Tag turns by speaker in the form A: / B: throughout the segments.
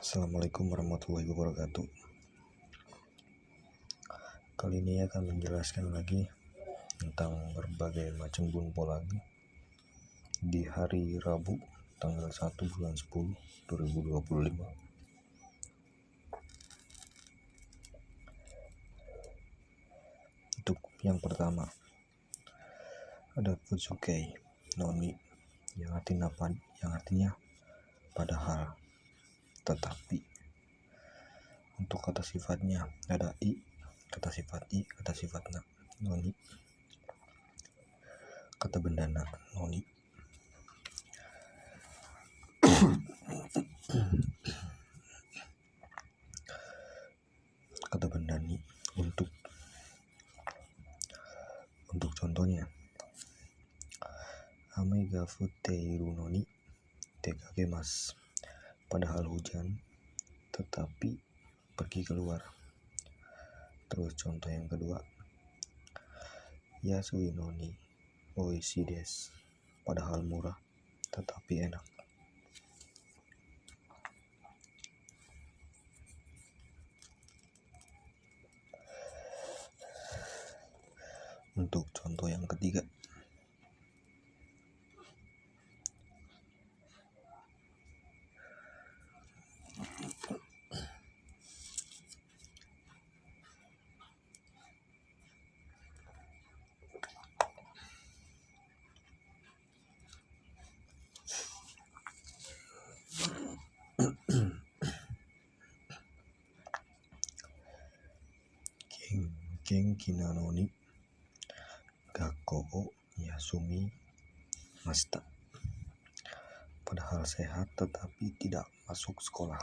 A: Assalamualaikum warahmatullahi wabarakatuh. Kali ini akan menjelaskan lagi tentang berbagai macam gunpol lagi di hari Rabu tanggal 1 bulan 10 2025. Untuk yang pertama ada Futsukei Noni yang artinya padahal, tetapi. Untuk kata sifatnya ada kata sifat na noni, kata bendana noni. Kata bendani untuk contohnya ame ga futeiru noni tegakemas, padahal hujan tetapi pergi keluar. Terus contoh yang kedua, yasui noni oishii desu, padahal murah tetapi enak. Untuk contoh yang ketiga, genki na noni gakko o yasumi mashita, padahal sehat tetapi tidak masuk sekolah.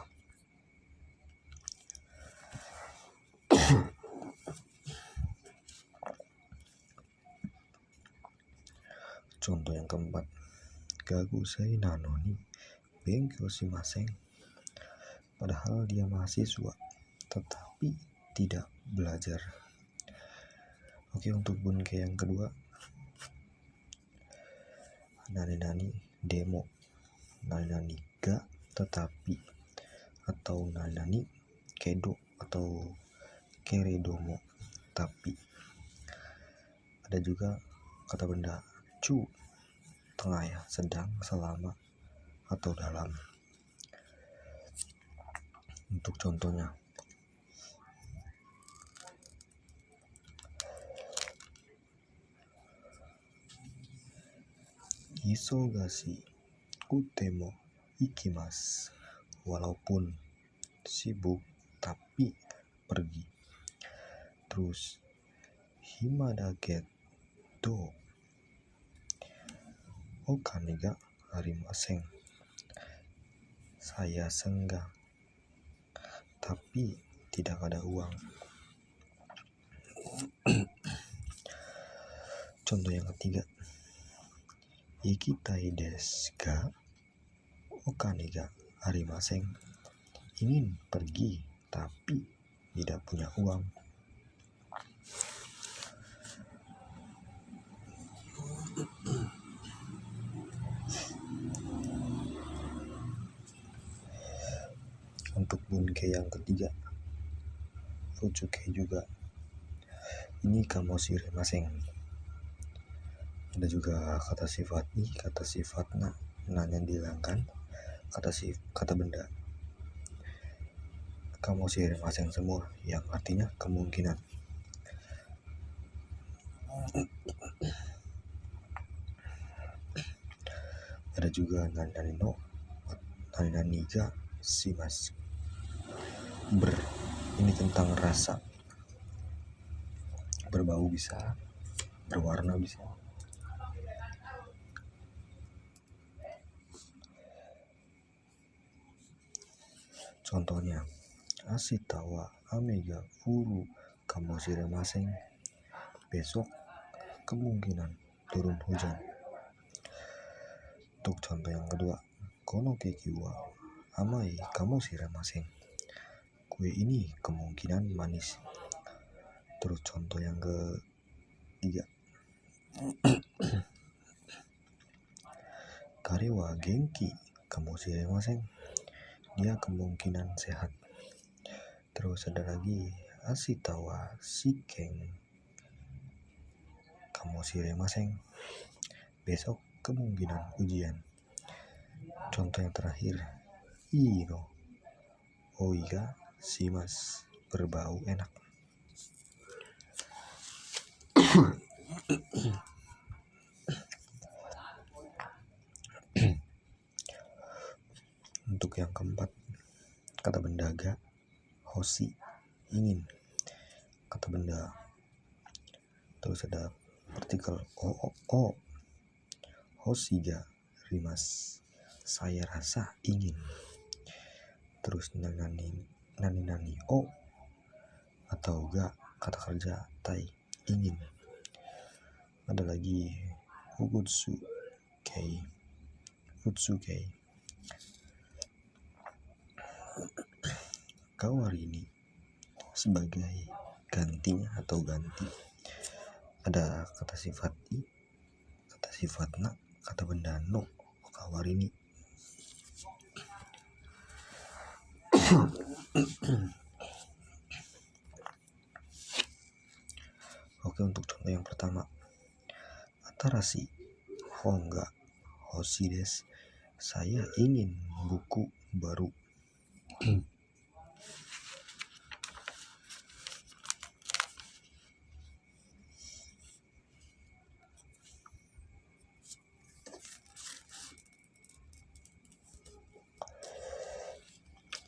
A: Contoh yang keempat, gagusei na noni benkyou shimasen, padahal dia mahasiswa tetapi tidak belajar. Oke, untuk bunke yang kedua, nani demo, nani ga tetapi, atau nani kedo atau keredomo tapi. Ada juga kata benda cu, tengah ya, sedang, selama, atau dalam. Untuk contohnya, isogashi kutemo ikimasu, walaupun sibuk tapi pergi. Terus hima dake to okane ga arimasen, saya senggang tapi tidak ada uang. Contoh yang ketiga, ikitai desu ga okane ga arimasen, ingin pergi tapi tidak punya uang. Untuk bunke yang ketiga, futsukei juga, ini kamoshiremasen. Ada juga kata sifat kata sifat na yang dihilangkan, kata benda kamoshiremasen semua yang artinya kemungkinan. Ada juga nani ga shimasu, ini tentang rasa, berbau bisa, berwarna bisa. Contohnya, ashita wa ame ga furu kamoshiremasen, besok kemungkinan turun hujan. Untuk contoh yang kedua, kono keki wa amai kamoshiremasen, kue ini kemungkinan manis. Terus contoh yang ketiga, kare wa genki kamoshiremasen, dia kemungkinan sehat. Terus ada lagi asitawa shiken kamoshiremaseng, besok kemungkinan ujian. Contoh yang terakhir, ino oiga shimasu, berbau enak. Untuk yang keempat, kata benda ga, hoshi, ingin, kata benda. Terus ada partikel o, hoshi ga rimas, saya rasa ingin. Terus nani o atau ga, kata kerja tai, ingin. Ada lagi utsuke, kawarini sebagai gantinya atau ganti. Ada kata sifat i, kata sifat na, kata benda no, kawarini. Oke, untuk contoh yang pertama, atarashi honga hoshi desu, saya ingin buku baru.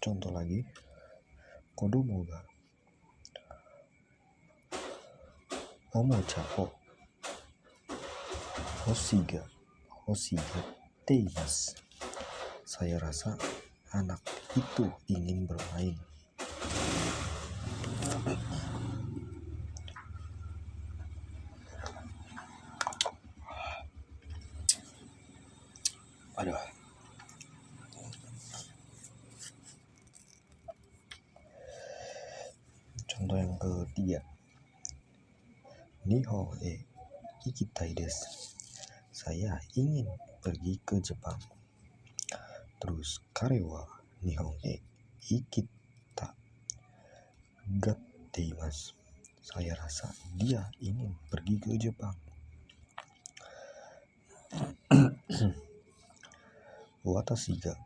A: Contoh lagi, kodomo ga omocha o hoshigateimasu, saya rasa anak itu ingin bermain. Aduh. Contoh yang ketiga, Nihon e ikitai desu, saya ingin pergi ke Jepang. Terus kare wa Nihon e ikita gatteimasu, saya rasa dia ingin pergi ke Jepang. Watashi ga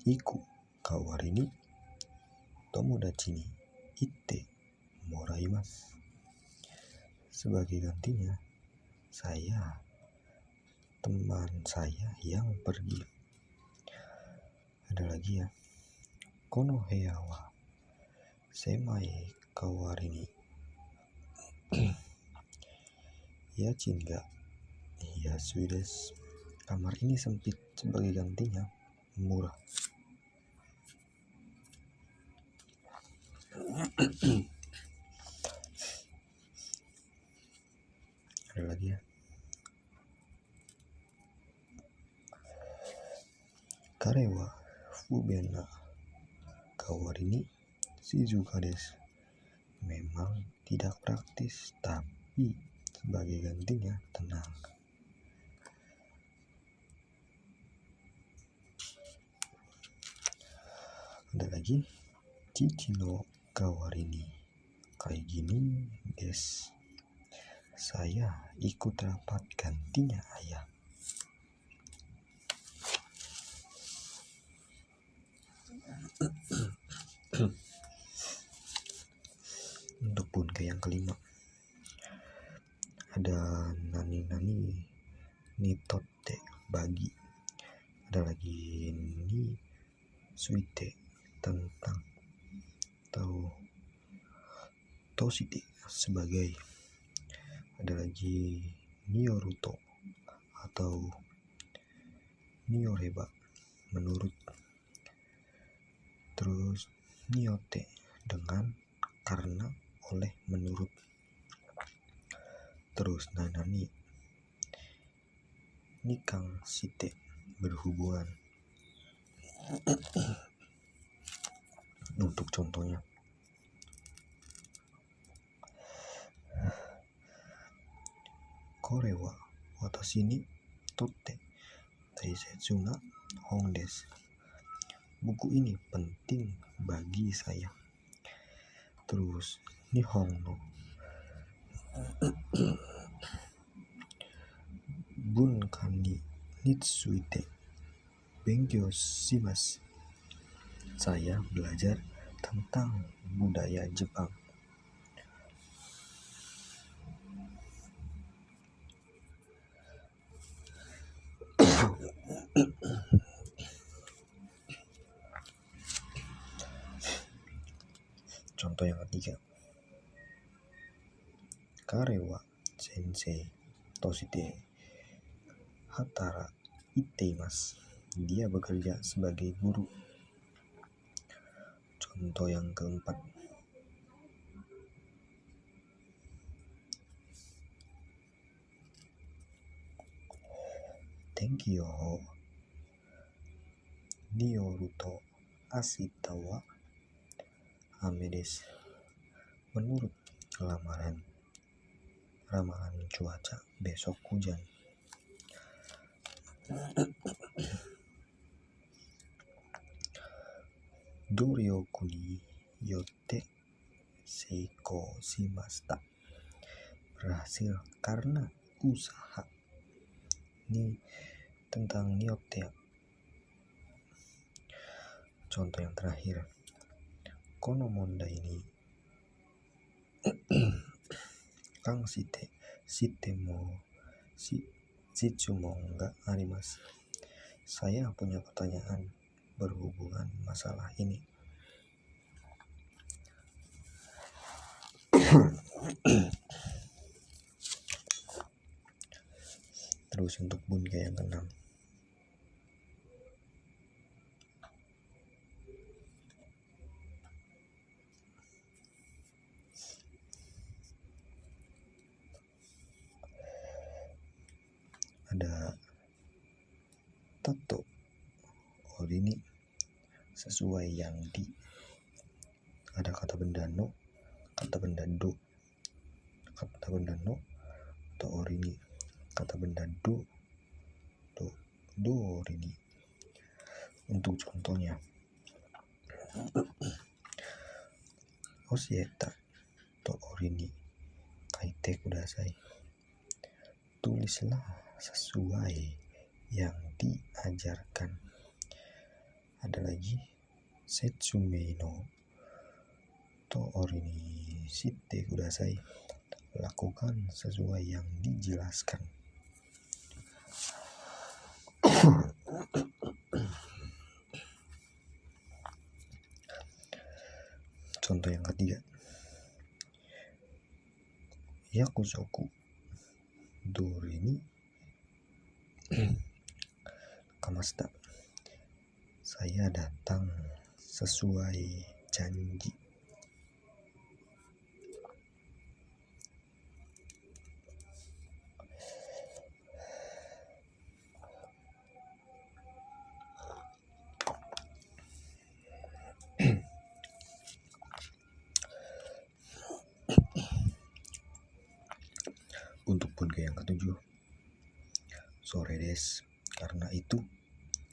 A: iku kawarini tomodachi ni itte moraimasu, sebagai gantinya saya teman saya yang pergi. Ada lagi ya, kono heya wa semai kawarini yachin ga yasui desu, kamar ini sempit, sebagai gantinya murah. Ada lagi ya, kare wa fuben na kawarini shizuka desu, memang tidak praktis tapi sebagai gantinya tenang. Ada lagi, chichi no kawarini kaigini desu, saya ikut rapat gantinya ayah. Untuk bunke yang kelima, ada nani nitotte, bagi. Ada lagi ni suite, tentang, atau toshite, sebagai. Ada lagi nioruto atau nioreba, menurut. Terus niote, dengan, karena, oleh, menurut. Terus nanani nikang shite, berhubungan. Untuk contohnya, kore wa watashi ni totte taisetsu na hon desu, buku ini penting bagi saya. Terus Nihon no Bunkan ni Nitsuite Benkyou shimasu. Saya belajar tentang budaya Jepang. Contoh yang ketiga, Kare wa sensei toshite hatara iteimasu. Dia bekerja sebagai guru. Contoh yang keempat, Tenki yo nioru to ashita wa ame desu. Menurut ramalan cuaca, besok hujan. Doryoku ni yotte seiko shimashita. Berhasil karena usaha. Ini tentang nyote. Contoh yang terakhir, kono mondai ni kang shitsumon ga arimasu. Saya punya pertanyaan berhubungan masalah ini. Terus untuk bunga yang keenam, ada tato orini sesuai yang di. Ada kata benda no, kata benda do, kata benda no to orini, kata benda do orini. Untuk contohnya, Oshieta to orini kaite kudasai. Tulislah sesuai yang diajarkan. Ada lagi, Setsumei no to orini shite kudasai. Lakukan sesuai yang dijelaskan. Contoh yang ketiga, Yakusoku dori ni kamashita. Saya datang sesuai janji. Untuk bunga yang ketujuh, sore desu. Karena itu,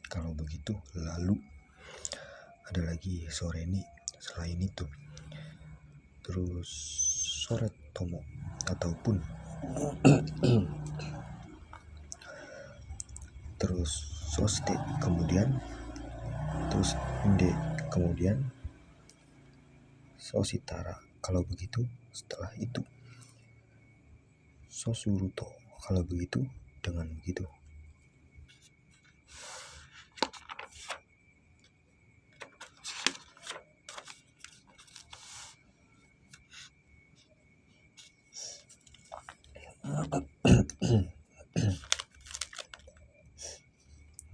A: kalau begitu, lalu. Ada lagi sore ni, selain itu. Terus sore tomo ataupun. Terus soste kemudian. Terus inde kemudian. Soshitara kalau begitu, setelah itu. Sosuruto kalau begitu, dengan begitu.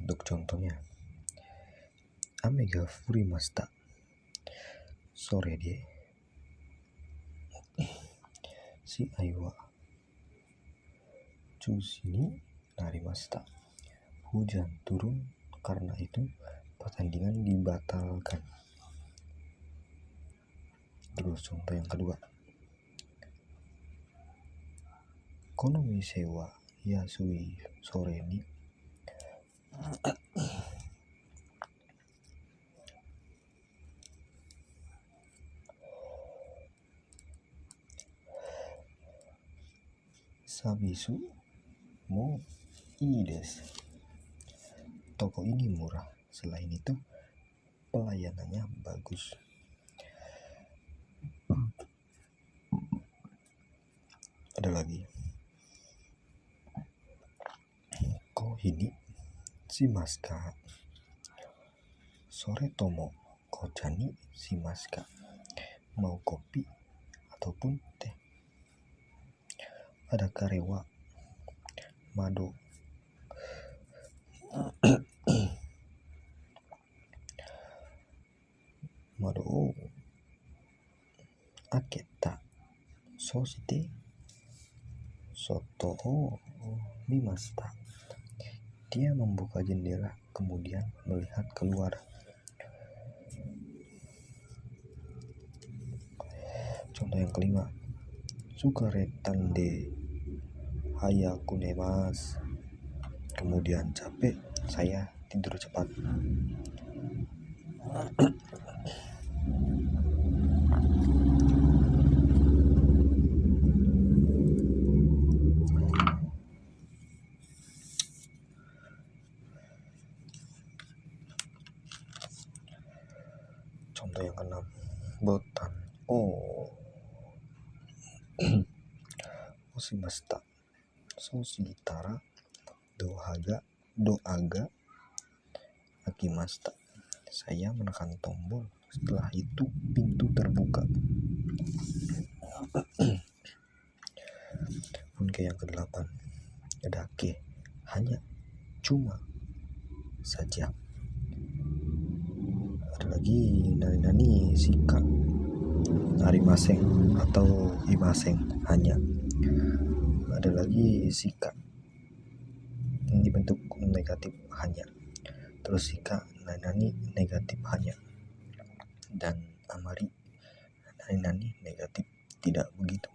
A: Untuk contohnya, ame ga furimashita. Sore de shiai wa chushi ni narimashita. Hujan turun, karena itu pertandingan dibatalkan. Terus contoh yang kedua, kono mise wa yasui sore ni. Sabisu mo ii desu. Toko ini murah. Selain itu, pelayanannya bagus. Ada lagi. Kohini shimasu ka? Sore tomo kocha ni shimasu ka? Mau kopi ataupun teh? Ada karewa mado mado o aketa soshite soto o mimashita. Dia membuka jendela kemudian melihat keluar. Contoh yang kelima, sukaretan de hayaku nemasu. Kemudian capek, saya tidur cepat. Contoh yang keenam, botan oshimashita. So shigitara doaga akimashita. Saya menekan tombol, setelah itu pintu terbuka. Bunke yang ke-8, dake, hanya, cuma saja. Ada lagi nani shika arimaseng atau imaseng, hanya. Ada lagi shika, ini bentuk negatif, hanya. Terus shika nani negatif, hanya. Dan amari nani negatif, tidak begitu.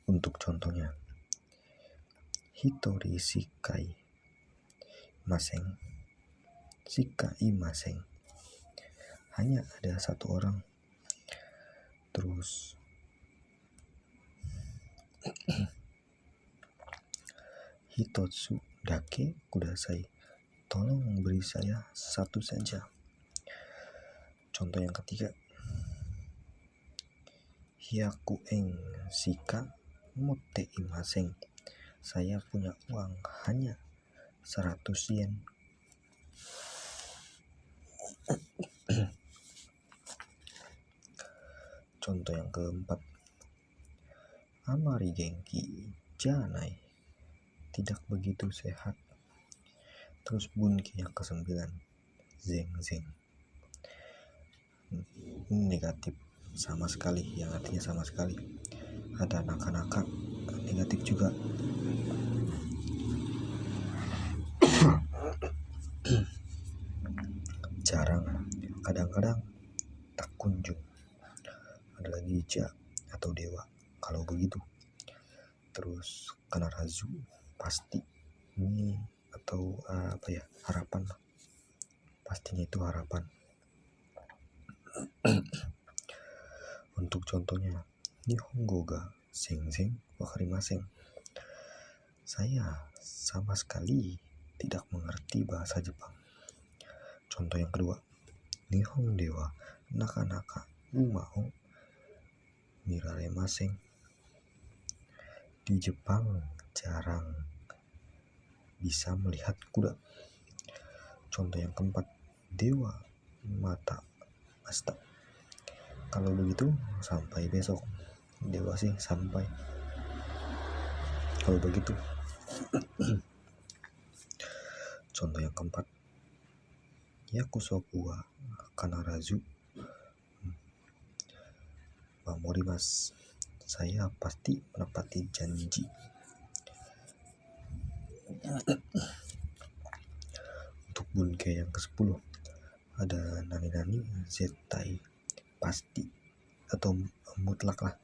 A: Untuk contohnya, hitori shikai maseng, shikai maseng, hanya ada satu orang. Terus hitotsu dake kudasai, tolong beri saya satu saja. Contoh yang ketiga, hyakuen shika motte imaseng, saya punya uang hanya 100 yen. Contoh yang keempat, amari genki janai, tidak begitu sehat. Terus bunki yang ke-9, zeng, negatif, sama sekali, yang artinya sama sekali. Ada naka-naka, negatif juga. Jarang, kadang-kadang, tak kunjung. Ada lagi ja atau dewa, kalau begitu. Terus kanarazu, pasti, ini atau harapan. Pastinya itu harapan. Untuk contohnya, nihongo ga senzen wakarimasen, saya sama sekali tidak mengerti bahasa Jepang. Contoh yang kedua, nihon dewa naka-naka uma o miraremasen, di Jepang jarang bisa melihat kuda. Contoh yang keempat, dewa mata asta, kalau begitu sampai besok. Dewa sih sampai, kalau begitu. Contoh yang keempat, yakusoku wa kanarazu mamorimasu, saya pasti menepati janji. Untuk bunke yang ke-10, ada nani-nani zettai, pasti atau mutlak lah.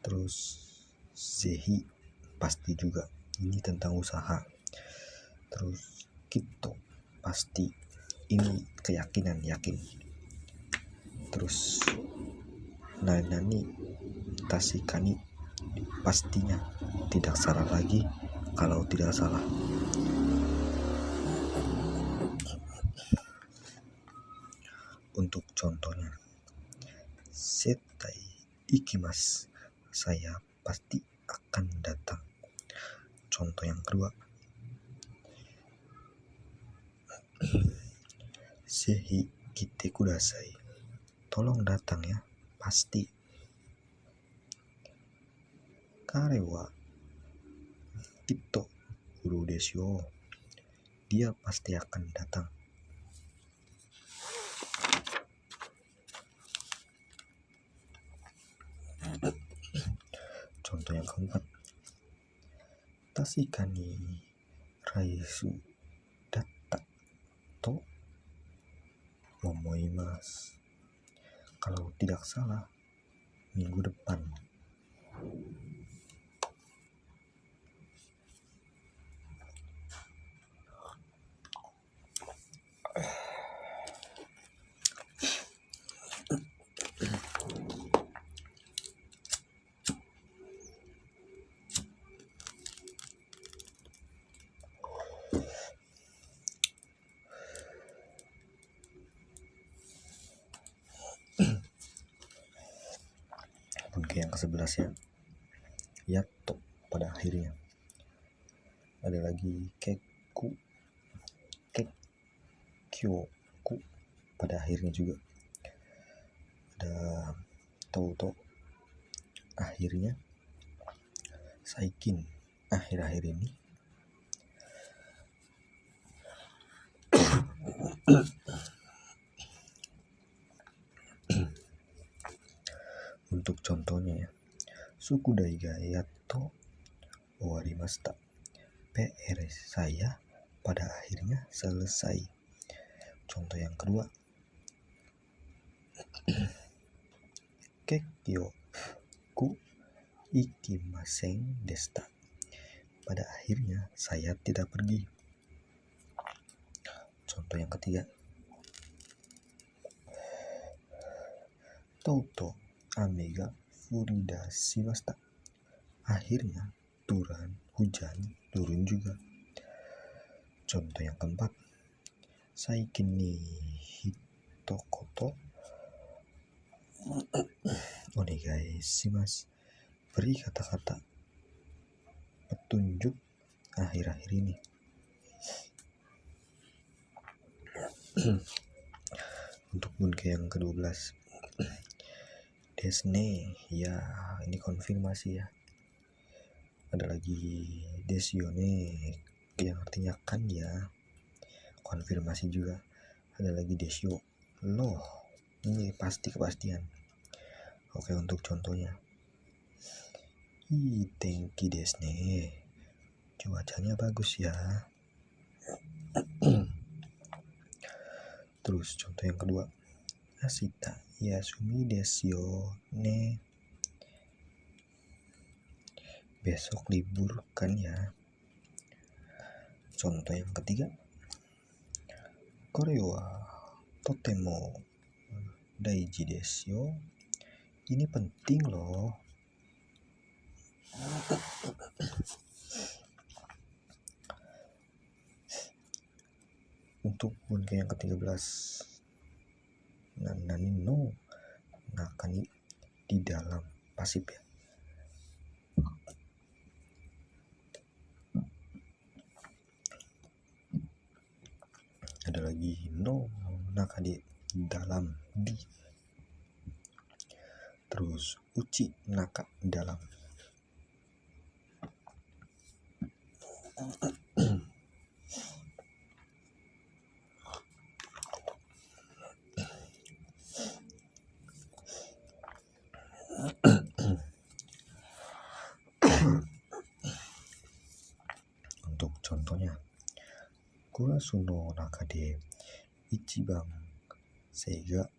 A: Terus zehi, pasti juga, ini tentang usaha. Terus kito, pasti, ini keyakinan, yakin. Terus nani tasikani, pastinya tidak salah lagi kalau tidak salah. Untuk contohnya, setai ikimas, saya pasti akan datang. Contoh yang kedua, sehi kite kudasai, tolong datang ya, pasti. Kare wa kitto kuru desu yo, dia pasti akan datang. Contoh yang keempat, tasikani raisu datta to omoimasu, kalau tidak salah minggu depan. Oke, yang ke-11 ya, yato, pada akhirnya. Ada lagi kekku, kekyoku, pada akhirnya juga. Ada toto, akhirnya. Saikin, akhir-akhir ini. Untuk contohnya ya, sukudai ga yato owarimashita, PR saya pada akhirnya selesai. Contoh yang kedua, kekyoku ikimasen deshita, pada akhirnya saya tidak pergi. Contoh yang ketiga, touto ame ga furidashimashita, akhirnya hujan turun juga. Contoh yang keempat, saikin ni hitokoto onegai shimasu, beri kata-kata petunjuk akhir-akhir ini. Untuk bunke yang ke-12, desne, ya ini konfirmasi ya. Ada lagi desyone, yang artinya kan ya, konfirmasi juga. Ada lagi desyo, loh, ini pasti, kepastian. Oke, untuk contohnya, ii tenki desu ne, cuacanya bagus ya. Terus contoh yang kedua, ashita yasumi desu yo ne, besok libur kan ya. Contoh yang ketiga, kore wa totemo daiji desu yo, ini penting loh. Untuk bunke yang ke-13, nanani no nakani, di dalam, pasif ya. Ada lagi no naka di dalam, di. Terus uchi naka, dalam. Untuk contohnya, kurasu no naka de ichiban seiga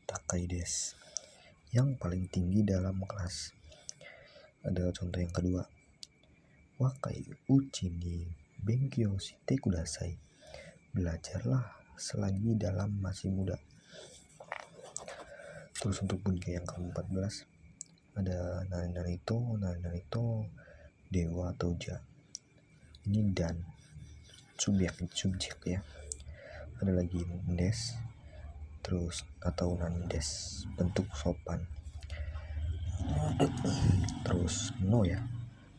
A: takai desu, yang paling tinggi dalam kelas. Ada contoh yang kedua, wakai uchi ni Benkyo shite kudasai. Belajarlah selagi dalam masih muda. Terus untuk bunke yang ke-14 ada Nani-Narito, dewa toja. Ini dan subjek ya. Ada lagi Ndes, terus atau Nandes, bentuk sopan. Terus no ya,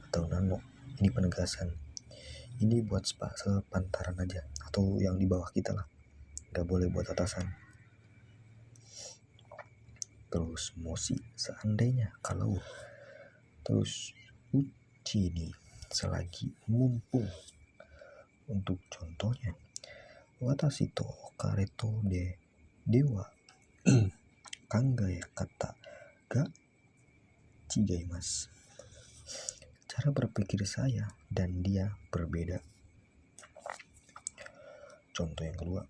A: atau nano, ini penegasan. Ini buat sepantaran aja, atau yang di bawah kita lah, gak boleh buat atasan. Terus moshi, seandainya, kalau. Terus uchi ni, selagi, mumpung. Untuk contohnya, watashi to kare to de dewa kangae kata ga chigaimasu. Cara berpikir saya dan dia berbeda. Contoh yang kedua,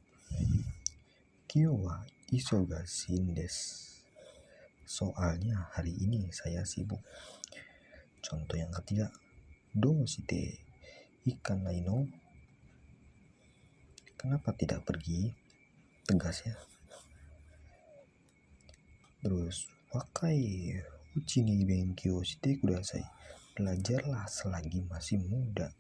A: kyo wa isogashii desu. Soalnya hari ini saya sibuk. Contoh yang ketiga, do shite ikanai no? Kenapa tidak pergi? Tegas ya. Terus wakai uchi ni benkyo shite kudasai. Belajarlah selagi masih muda.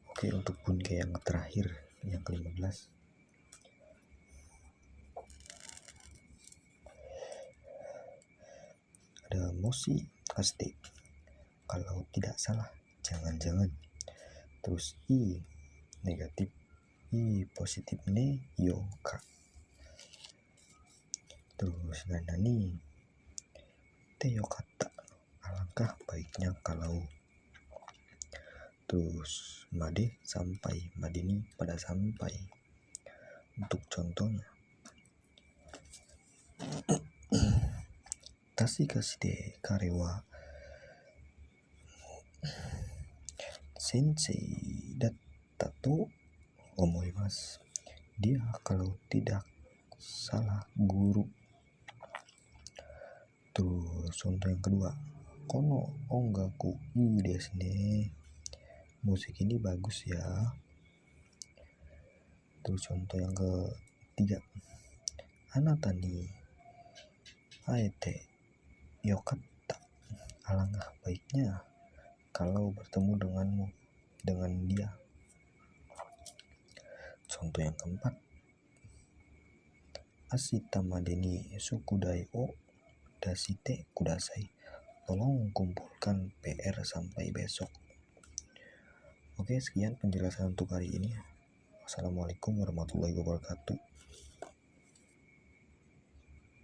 A: Oke, untuk bunke yang terakhir, yang ke-15 ada moshi kaste, kalau tidak salah, jangan-jangan. Terus i negatif, i positif ne yo ka. Terus nani te yokatta, alangkah baiknya kalau. Terus made, sampai, made ni pada sampai. Untuk contohnya, tashikashite kare wa sensei datta to omoimasu. Dia kalau tidak salah guru. Terus contoh yang kedua, kono ongaku ii desu ne. Musik ini bagus ya. Terus contoh yang ketiga, anata ni aete yokatta. Alangkah baiknya kalau bertemu dengan dia. Contoh yang keempat, ashita made ni shukudai o dashite kudasai. Tolong kumpulkan PR sampai besok. Oke, sekian penjelasan untuk hari ini. Wassalamualaikum warahmatullahi wabarakatuh.